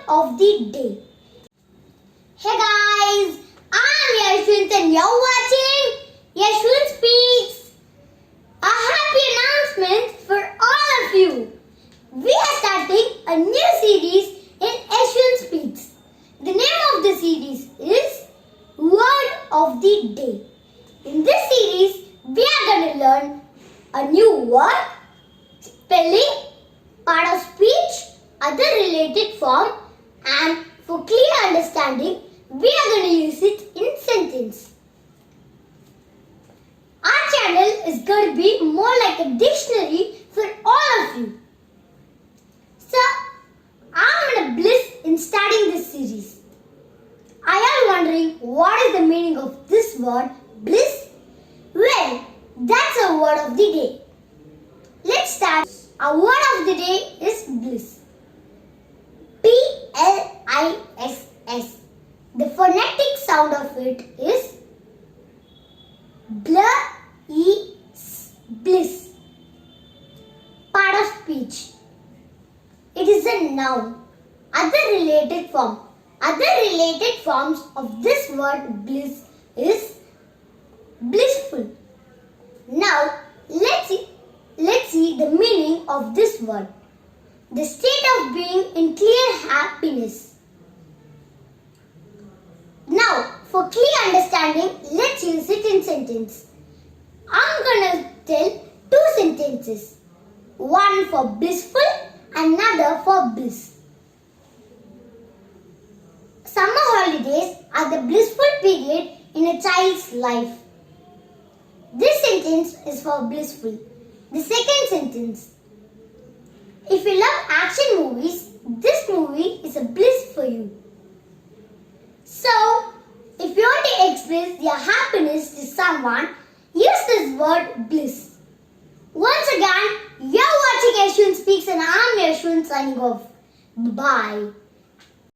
of the day. Hey guys, I'm Yashwant and you're watching Yashwant Speaks. A happy announcement for all of you. We are starting a new series in Yashwant Speaks. The name of the series is Word of the Day. In this series, we are going to learn a new word, spelling, part of speech, other related form, and for clear understanding, we are going to use it in sentence. Our channel is going to be more like a dictionary for all of you. So, I'm in a bliss in starting this series. I am wondering what is the meaning of this word, bliss? Well, that's a word of the day. Let's start. Our word of the day is bliss. B-L-I-S-S. The phonetic sound of it is bliss. Part of speech. It is a noun. Other related forms of this word bliss is blissful. Now let's see the meaning of this word. The state of being in clear happiness. Now, for clear understanding, let's use it in sentence. I'm gonna tell two sentences. One for blissful, another for bliss. Summer holidays are the blissful period in a child's life. This sentence is for blissful. The second sentence. If you love action movies, this movie is a bliss for you. So, if you want to express your happiness to someone, use this word bliss. Once again, you're watching Yashwant Speaks and I'm Yashwant signing off. Bye.